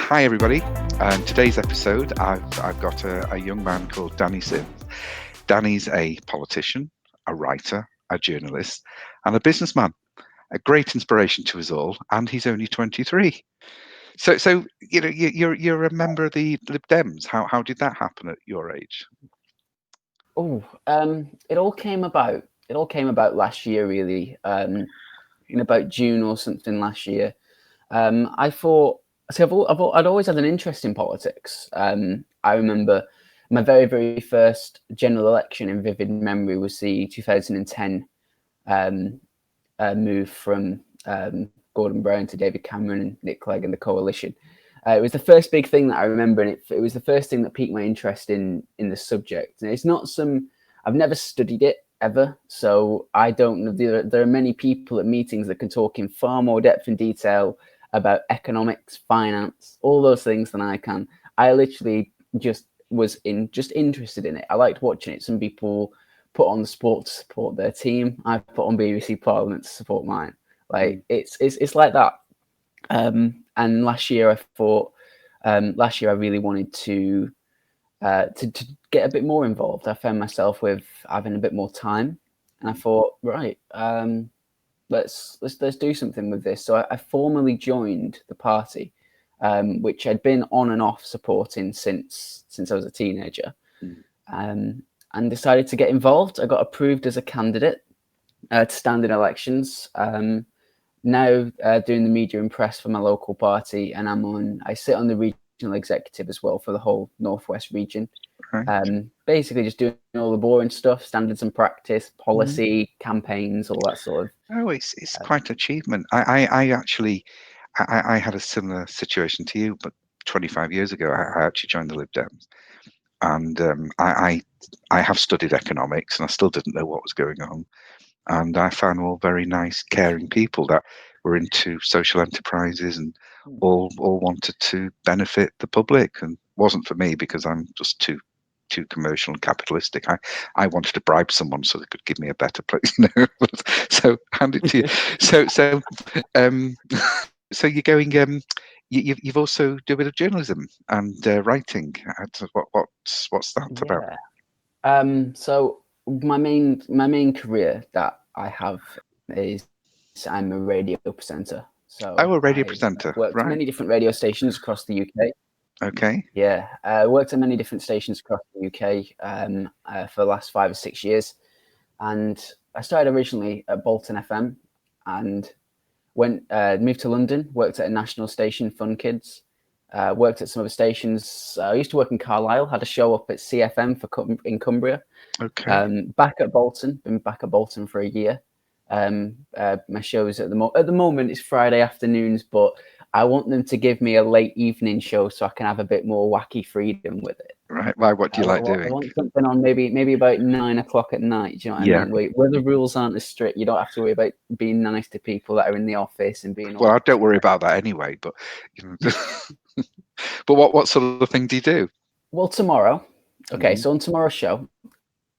Hi everybody. Today's episode, I've got a young man called Danny Simm. Danny's a politician, a writer, a journalist, and a businessman. A great inspiration to us all, and he's only 23. So you're a member of the Lib Dems. How did that happen at your age? It all came about. It all came about last year, really. In about June or something last year. I thought. So I'd always had an interest in politics. I remember my very, very first general election in vivid memory was the 2010 move from Gordon Brown to David Cameron and Nick Clegg and the coalition. It was the first big thing that I remember, and it was the first thing that piqued my interest in the subject. And it's not I've never studied it ever, so I don't know. There are many people at meetings that can talk in far more depth and detail about economics, finance, all those things than I can. I literally just was interested in it. I liked watching it. Some people put on the sport to support their team. I put on BBC Parliament to support mine. Like it's like that. And last year I thought, last year I really wanted to get a bit more involved. I found myself with having a bit more time, and I thought, right, let's do something with this. So I formally joined the party, which I'd been on and off supporting since I was a teenager, and decided to get involved. I got approved as a candidate to stand in elections. Now doing the media and press for my local party, and I sit on the regional executive as well for the whole Northwest region. Right. Basically just doing all the boring stuff, standards and practice, policy, campaigns, all that sort of. Oh, it's quite an achievement. I actually had a similar situation to you, but 25 years ago, I actually joined the Lib Dems, and I have studied economics, and I still didn't know what was going on. And I found all very nice, caring people that were into social enterprises and all wanted to benefit the public. And wasn't for me because I'm just too commercial and capitalistic. I wanted to bribe someone so they could give me a better place. So hand it to you. So you're going. You've also do a bit of journalism and writing. What's that about? So my main career that I have is I'm a radio presenter. So a radio presenter. Worked at many different radio stations across the UK. Okay. Yeah, I worked at many different stations across the UK for the last 5 or 6 years, and I started originally at Bolton FM, and moved to London. Worked at a national station, Fun Kids. Worked at some other stations. I used to work in Carlisle. Had a show up at CFM in Cumbria. Okay. Back at Bolton. Been back at Bolton for a year. My shows at the moment is Friday afternoons, but I want them to give me a late evening show so I can have a bit more wacky freedom with it. Right. Why? What do you like doing? I want something on maybe about 9 o'clock at night. Do you know what I mean? Where the rules aren't as strict, you don't have to worry about being nice to people that are in the office and being. Well, I don't worry about that anyway. But but what sort of thing do you do? Well, tomorrow. Okay, so on tomorrow's show,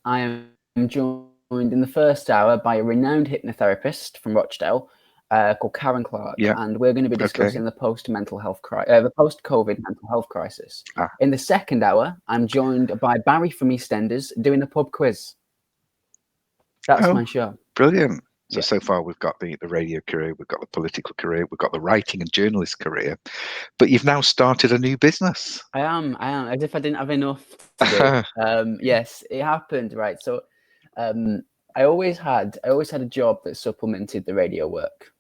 I am joined in the first hour by a renowned hypnotherapist from Rochdale called Karen Clark, and we're going to be discussing the post-COVID mental health crisis. In the second hour, I'm joined by Barry from EastEnders doing a pub quiz. That's my show. Brilliant. So far we've got the radio career, we've got the political career, we've got the writing and journalist career, but you've now started a new business. I am, as if I didn't have enough to do. Yes, it happened, right? So I always had a job that supplemented the radio work,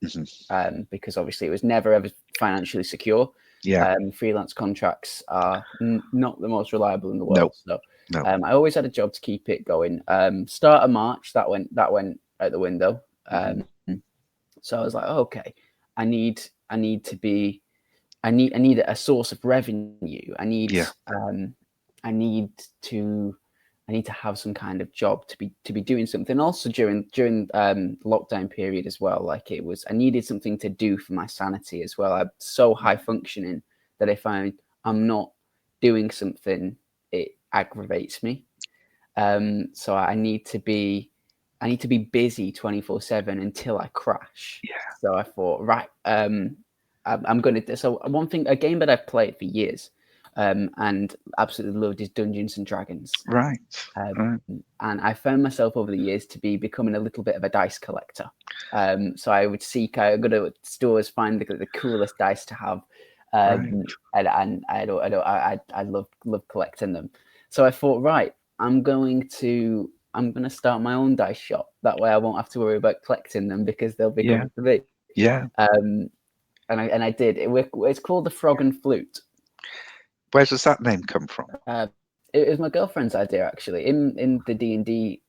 because obviously it was never ever financially secure. Freelance contracts are not the most reliable in the world. No. I always had a job to keep it going. Start of March, that went out the window. So I was like, okay, I need a source of revenue. I need to have some kind of job to be doing something. Also during lockdown period as well. Like I needed something to do for my sanity as well. I'm so high functioning that if I'm not doing something, it aggravates me. So I need to be busy 24/7 until I crash. Yeah. So I thought, right, I'm going to. So one thing, a game that I've played for years, and absolutely loved is Dungeons and Dragons. Right. Right. And I found myself over the years to be becoming a little bit of a dice collector. So I would I go to stores, find the coolest dice to have, Right. and I love collecting them. So I thought, right, I'm going to start my own dice shop. That way, I won't have to worry about collecting them because they'll be Yeah. coming to me. Yeah. And I did. It's called the Frog and Flute. Where does that name come from? It was my girlfriend's idea actually. In the D&D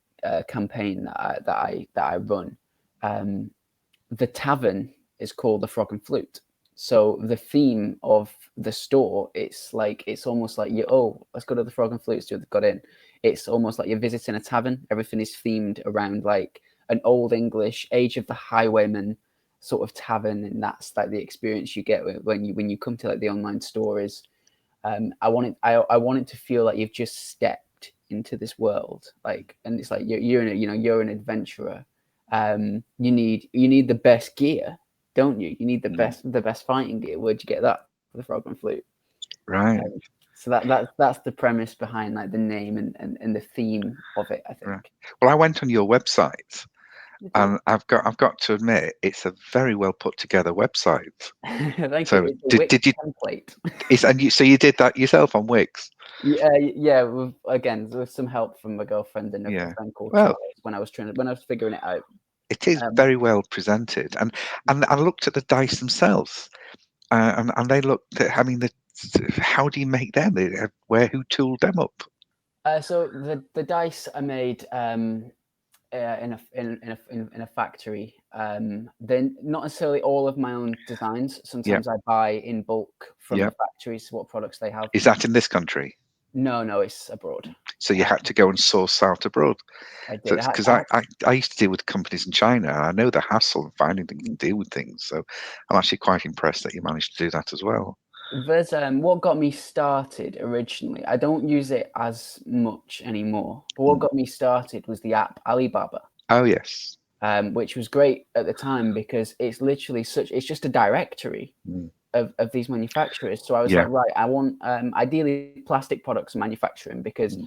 campaign that I run, the tavern is called the Frog and Flute. So the theme of the store, it's almost like let's go to the Frog and Flute store. They've got in. It's almost like you're visiting a tavern. Everything is themed around like an old English Age of the Highwayman sort of tavern, and that's like the experience you get when you come to like the online store. Is I want it to feel like you've just stepped into this world, like, and it's like you're an adventurer. You need the best gear, don't you? You need the best fighting gear. Where'd you get that? For the Frog and Flute. Right. So that's the premise behind like the name and the theme of it, I think. Right. Well, I went on your website, and I've got to admit it's a very well put together website. Thank So you. It's a Wix did you? template. So you did that yourself on Wix? Yeah. With some help from my girlfriend and a Yeah. friend called Well, Charles when I was figuring it out. it is Um, very well presented, and I looked at the dice themselves, and they looked. I mean, how do you make them? Who tooled them up? so the dice are made in a factory. Then not necessarily all of my own designs. Yeah. Sometimes I buy in bulk from Yeah. the factories what products they have. Is that in this country? No, it's abroad. So you had to go and source out abroad. I So did. it's because I used to deal with companies in China, and I know the hassle of finding things and deal with things. So I'm actually quite impressed that you managed to do that as well. There's what got me started originally. I don't use it as much anymore, but what got me started was the app Alibaba. Oh yes. Which was great at the time because it's literally it's just a directory of these manufacturers. So I was like, right, I want ideally plastic products manufacturing because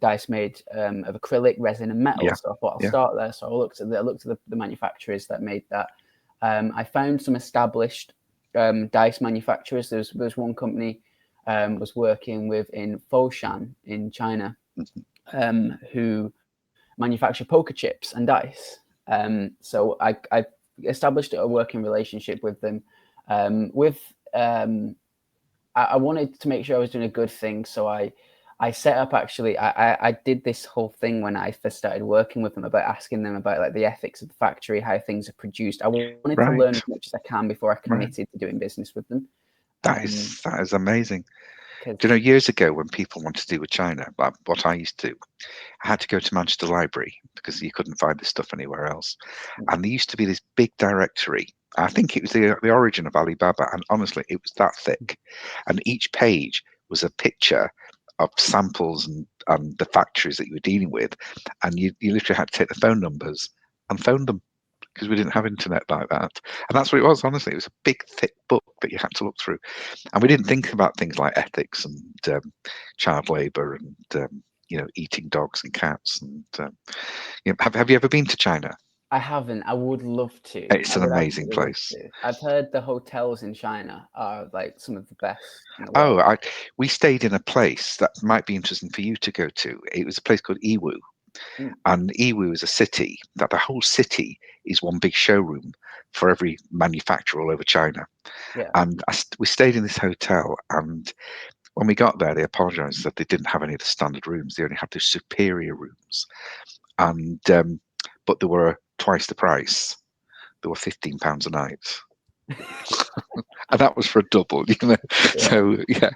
dice made of acrylic, resin, and metal. Yeah. So I thought I'll start there. So I looked at the manufacturers that made that. I found some established dice manufacturers. There's one company was working with in Foshan in China who manufacture poker chips and dice. So I established a working relationship with them. I wanted to make sure I was doing a good thing, so I set up actually. I did this whole thing when I first started working with them about asking them about like the ethics of the factory, how things are produced. I wanted to learn as much as I can before I committed to doing business with them. That is amazing. Do you know, Because years ago when people wanted to do with China, what I used to do, I had to go to Manchester Library because you couldn't find this stuff anywhere else. And there used to be this big directory. I think it was the origin of Alibaba, and honestly, it was that thick. And each page was a picture of samples and the factories that you were dealing with, and you literally had to take the phone numbers and phone them because we didn't have internet like that. And that's what it was. Honestly, it was a big, thick book that you had to look through, and we didn't think about things like ethics and child labour and eating dogs and cats. And have you ever been to China? I haven't. I would love to. It's I an would amazing absolutely love place. to. I've heard the hotels in China are like some of the best in the Oh, world. we stayed in a place that might be interesting for you to go to. It was a place called Iwu, and Iwu is a city that the whole city is one big showroom for every manufacturer all over China. Yeah. And we stayed in this hotel, and when we got there, they apologised that they didn't have any of the standard rooms. They only had the superior rooms, and but they were twice the price. They were £15 a night. And that was for a double, Yeah. So yeah.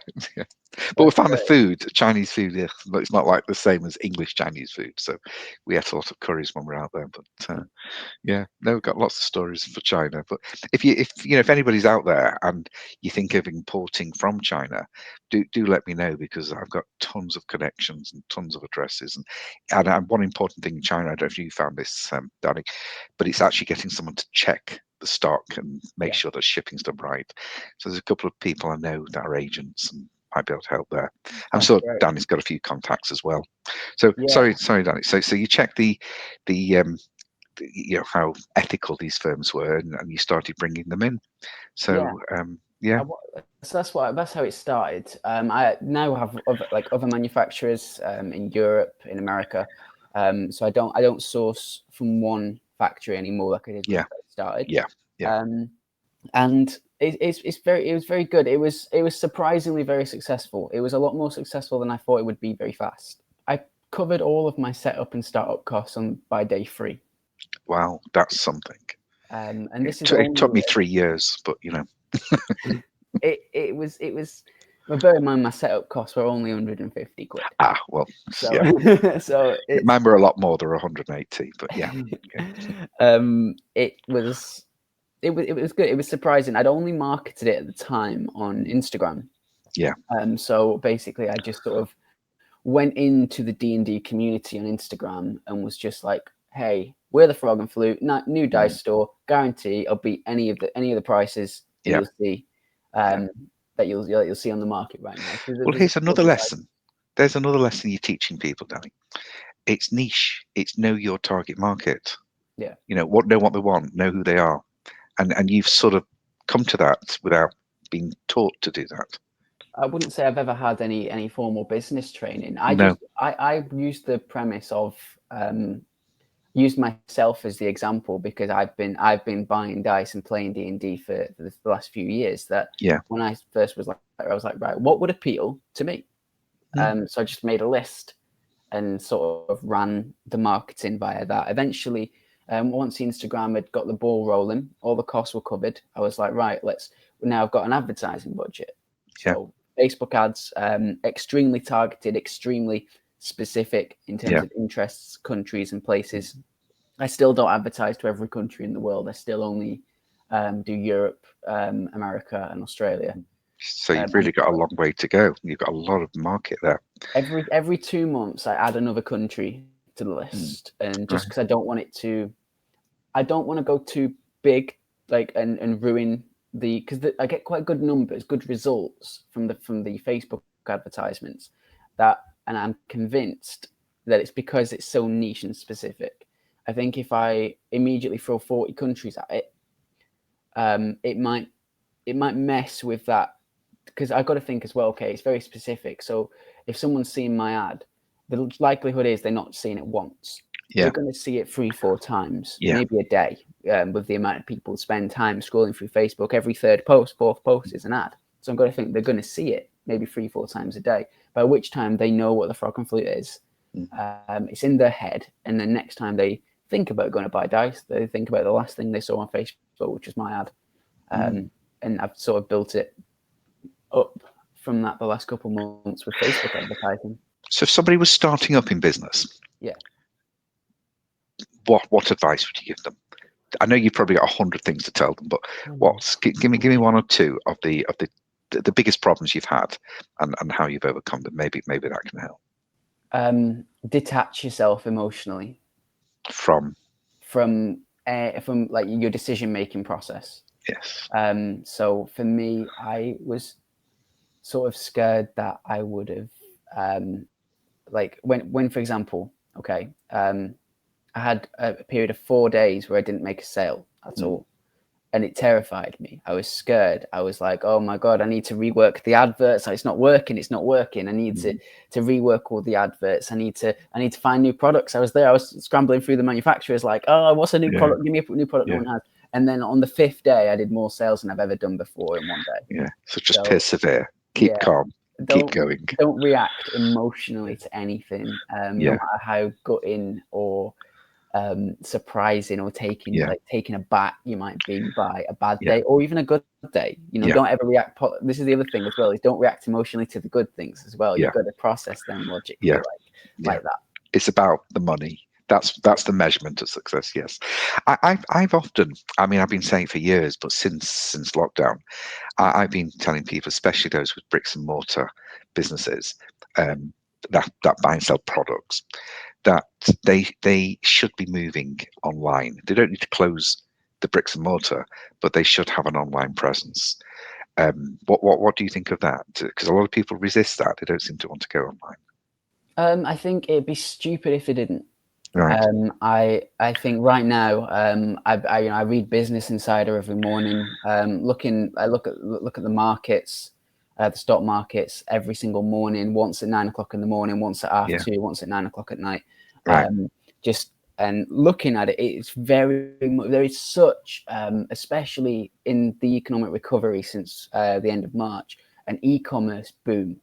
But we found the food, Chinese food. Yeah, it's not like the same as English Chinese food. So we ate a lot of curries when we were out there. But yeah, no, we've got lots of stories for China. But if anybody's out there and you think of importing from China, do let me know because I've got tons of connections and tons of addresses. And one important thing in China, I don't know if you found this, Danny, but it's actually getting someone to check the the stock and make Yeah. sure that shipping's done right. So there's a couple of people I know that are agents and might be able to help there. I'm That's sure great. Danny's got a few contacts as well. So Yeah. sorry, Danny. So you checked the how ethical these firms were, and you started bringing them in. Yeah. So yeah, So that's how it started. I now have other manufacturers in Europe, in America. So I don't source from one factory anymore like I did when I yeah, first started. yeah, yeah. And it was very good. It was surprisingly very successful. It was a lot more successful than I thought it would be very fast. I covered all of my setup and startup costs on by day 3. Wow, that's something. And this is It only took me 3 years, but it was. But bear in mind, my setup costs were only 150 quid. well, So, yeah. so it's Mine were a lot more. They're 180, but yeah. it was it was good. It was surprising. I'd only marketed it at the time on Instagram. Yeah. So basically, I just sort of went into the D&D community on Instagram and was just like, "Hey, we're the Frog and Flute, new dice store. Guarantee I'll beat any of the prices that Yeah. you'll see, Yeah. that you'll see on the market right now." So Well, there's a here's couple another of guys. lesson. There's another lesson you're teaching people, Danny. It's niche. It's know your target market. Yeah. Know what they want, know who they are, and you've sort of come to that without being taught to do that. I wouldn't say I've ever had any formal business training. No. I used the premise of used myself as the example because I've been buying dice and playing D&D for the last few years. That Yeah. when I first was like, I was like, right, what would appeal to me? So I just made a list and sort of ran the marketing via that. Eventually, once Instagram had got the ball rolling, all the costs were covered. I was like, right, now I've got an advertising budget. So Facebook ads, extremely targeted, extremely specific in terms of interests, countries, and places. I still don't advertise to every country in the world. I still only do Europe, America, and Australia. So you've really got a long way to go. You've got a lot of market there. Every 2 months, I add another country to the list, and just because I don't want to go too big, and ruin because I get quite good numbers, good results from the Facebook advertisements. And I'm convinced that it's because it's so niche and specific. I think if I immediately throw 40 countries at it, it might mess with that, because I've got to think as well. Okay, it's very specific. So if someone's seeing my ad, the likelihood is they're not seeing it once. Yeah. They're going to see it 3-4 times, Yeah. maybe a day, with the amount of people spend time scrolling through Facebook. Every third post, fourth post is an ad. So I'm going to think they're going to see it maybe 3-4 times a day, by which time they know what the Frog and Flute is. It's in their head. And then next time they think about going to buy dice, they think about the last thing they saw on Facebook, which was my ad. And I've sort of built it up from that the last couple of months with Facebook advertising. So if somebody was starting up in business, what advice would you give them? I know you've probably got 100 things to tell them, but give me one or two of the biggest problems you've had and how you've overcome them. Maybe that can help. Detach yourself emotionally from like your decision making process. Yes. So for me, I was sort of scared that I would have like when for example, okay, I had a period of 4 days where I didn't make a sale at all. And it terrified me. I was scared. I was like, oh my God, I need to rework the adverts. It's not working. I need to rework all the adverts. I need to find new products. I was scrambling through the manufacturers like, oh, what's a new product? Give me a new product no one has. And then on the 5th day, I did more sales than I've ever done before in one day. Yeah. So just persevere, keep calm, keep going. Don't react emotionally to anything, no matter how gutting or surprising or taken aback you might be by a bad day or even a good day. Don't ever react. This is the other thing as well, is don't react emotionally to the good things as well. You've got to process them logically like that. It's about the money. That's the measurement of success. Yes. I've often, I've been saying it for years, but since lockdown, I've been telling people, especially those with bricks and mortar businesses, that buy and sell products, that they should be moving online. They don't need to close the bricks and mortar, but they should have an online presence. What do you think of that? Because a lot of people resist that; they don't seem to want to go online. I think it'd be stupid if it didn't. Right? I think right now, I read Business Insider every morning. I look at the markets, the stock markets every single morning. Once at 9 o'clock in the morning, once at half Yeah. two, once at 9 o'clock at night. Right. Just and looking at it, it's there is such, especially in the economic recovery since the end of March, an e-commerce boom.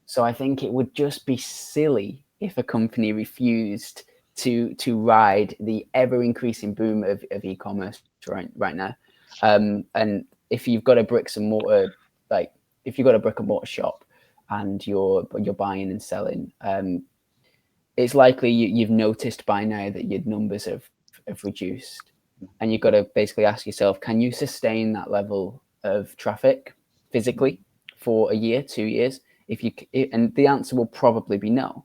So I think it would just be silly if a company refused to ride the ever increasing boom of e-commerce right now. And if you've got a bricks and mortar, like if you've got a brick and mortar shop and you're buying and selling, it's likely you've noticed by now that your numbers have reduced, and you've got to basically ask yourself, can you sustain that level of traffic physically for a year, 2 years? And the answer will probably be no.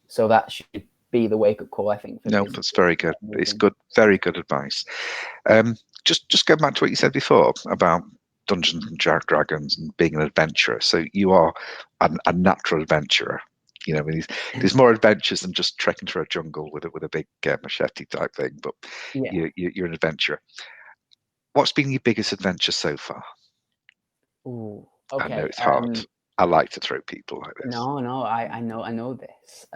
So that should be the wake up call, I think. No, that's very good. It's good, very good advice. Just go back to what you said before about Dungeons and Dragons and being an adventurer. So you are a natural adventurer. You know, there's more adventures than just trekking through a jungle with a big machete type thing. But Yeah. you're an adventurer. What's been your biggest adventure so far? Ooh, I know okay. it's hard. I like to throw people like this. No, I know this.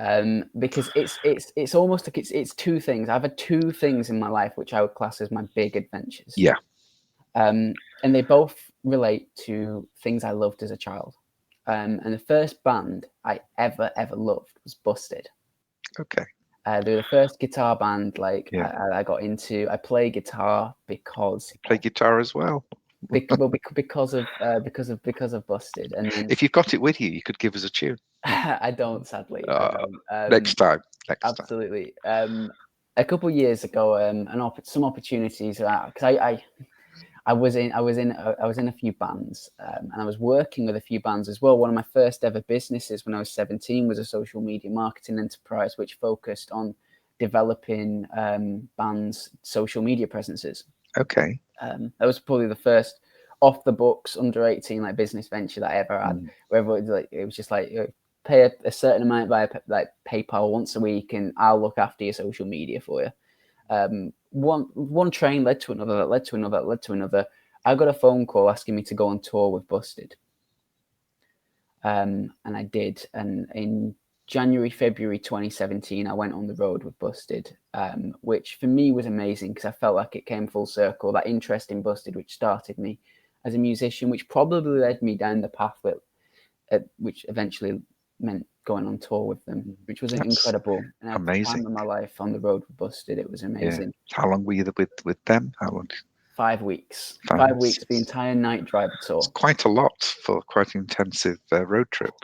Because it's almost like it's two things. I've had two things in my life which I would class as my big adventures. Yeah. And they both relate to things I loved as a child. And the first band I ever loved was Busted. Okay. They were the first guitar band Yeah. I got into. I play guitar because Play guitar as well. because of Busted. And then If you've got it with you, you could give us a tune. I don't, sadly. I don't. Next time. Absolutely. A couple of years ago, some opportunities because I was in a few bands, and I was working with a few bands as well. One of my first ever businesses when I was 17 was a social media marketing enterprise which focused on developing bands' social media presences. Okay. That was probably the first off the books under 18 like business venture that I ever had. Where it was just like pay a certain amount by like PayPal once a week, and I'll look after your social media for you. One train led to another, that led to another, that led to another. I got a phone call asking me to go on tour with Busted. And I did. And in January, February 2017, I went on the road with Busted, which for me was amazing because I felt like it came full circle. That interest in Busted, which started me as a musician, which probably led me down the path which eventually meant going on tour with them, which was incredible. And I had the time of my life on the road with Busted. It was amazing. Yeah. How long were you with them? How long? 5 weeks. 5 weeks, the entire night driver tour. It's quite a lot for quite an intensive road trip.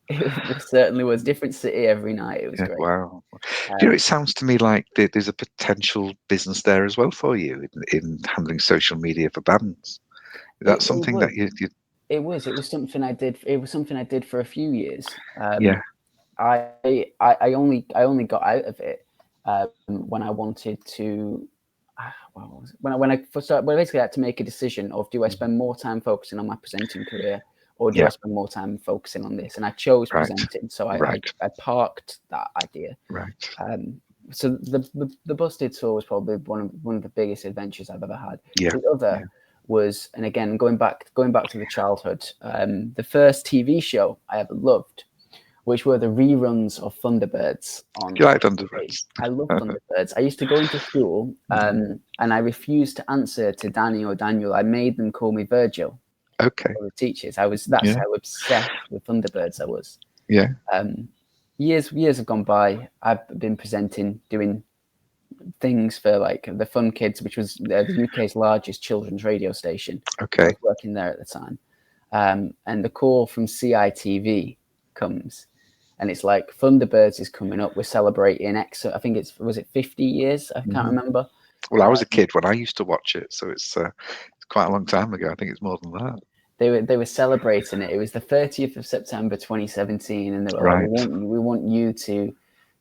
It certainly was. Different city every night. It was great. Wow. It sounds to me like there's a potential business there as well for you in handling social media for bands. Is that something that you? It was something I did. It was something I did for a few years. Yeah. I only got out of it when I wanted to. When I first started, basically I had to make a decision of, do I spend more time focusing on my presenting career, or do I spend more time focusing on this? And I chose presenting, so I parked that idea. Right. So the Busted tour was probably one of the biggest adventures I've ever had. Yeah. The other was, and again going back to the childhood, the first TV show I ever loved, which were the reruns of Thunderbirds on. You like Thunderbirds? I love Thunderbirds. I used to go into school and I refused to answer to Danny or Daniel. I made them call me Virgil. Okay. The teachers. That's how obsessed with Thunderbirds I was. Yeah. Years have gone by. I've been presenting, doing things for like the Fun Kids, which was the UK's largest children's radio station. Okay. I was working there at the time. And the call from CITV comes. And it's like, Thunderbirds is coming up. We're celebrating I think was it 50 years? I can't remember. Well, I was a kid when I used to watch it, so it's quite a long time ago. I think it's more than that. They were celebrating it. It was the 30th of September 2017, and they were like, we want you to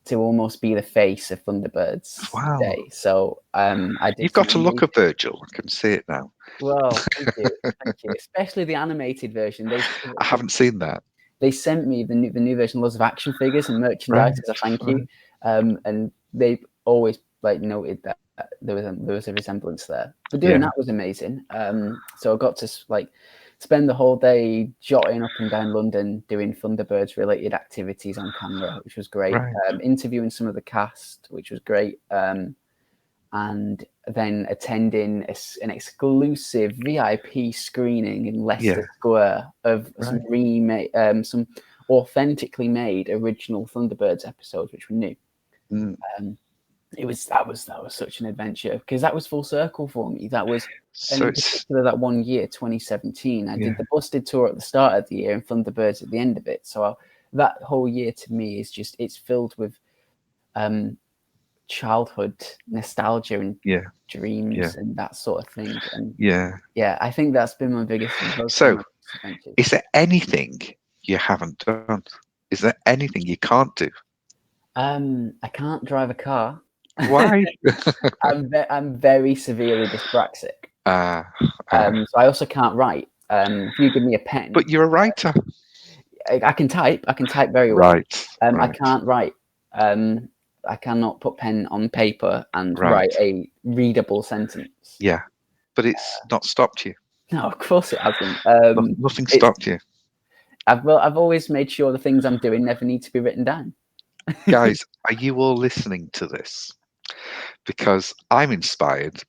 to almost be the face of Thunderbirds Wow. today. So I did You've some got a look amazing. of Virgil. I can see it now. Well, thank you. Especially the animated version. I haven't seen that. They sent me the new version, lots of action figures and merchandise Right. as a thank you, Right. and they always like noted that there was a resemblance there. But doing Yeah. that was amazing. So I got to like spend the whole day jotting up and down London doing Thunderbirds related activities on camera, which was great. Right. Interviewing some of the cast, which was great. And then attending an exclusive VIP screening in Leicester Yeah. Square of some Right. remake, some authentically made original Thunderbirds episodes, which were new. Mm. That was such an adventure because that was full circle for me. That was, and So in it's particular that one year, 2017, I yeah. did the Busted tour at the start of the year and Thunderbirds at the end of it. So that whole year to me is just it's filled with childhood nostalgia and Yeah. Yeah. dreams and that sort of thing. And Yeah. yeah, I think that's been my biggest, those So, my biggest adventures. is there anything you haven't done? Is there anything you can't do? I can't drive a car. Why? I'm very severely dyspraxic. uh, uh, So I also can't write. If you give me a pen, but you're a writer. I can type. I can type very well. Right. I Right. can't write. I cannot put pen on paper and Right. write a readable sentence. Yeah. But it's not stopped you. No, of course it hasn't. Nothing It's stopped you. I've always made sure the things I'm doing never need to be written down. Guys, are you all listening to this? Because I'm inspired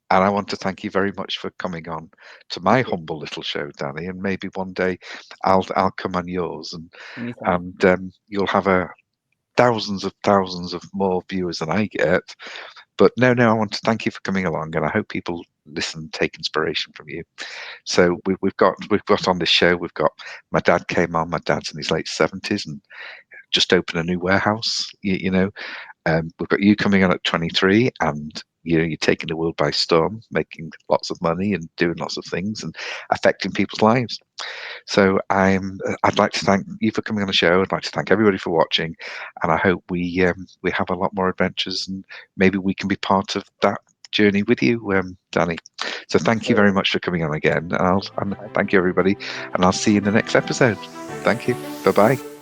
and I want to thank you very much for coming on to my humble little show, Danny. And maybe one day I'll come on yours Anytime. you'll have thousands of more viewers than I get. But no, I want to thank you for coming along, and I hope people listen, take inspiration from you. So we've got on this show. We've got my dad came on. My dad's in his late 70s and just opened a new warehouse. We've got you coming on at 23, and you're taking the world by storm, making lots of money and doing lots of things and affecting people's lives. So I'd like to thank you for coming on the show. I'd like to thank everybody for watching, and I hope we have a lot more adventures, and maybe we can be part of that journey with you, Danny. So thank you very much for coming on again, and thank you everybody, and I'll see you in the next episode. Thank you. Bye bye.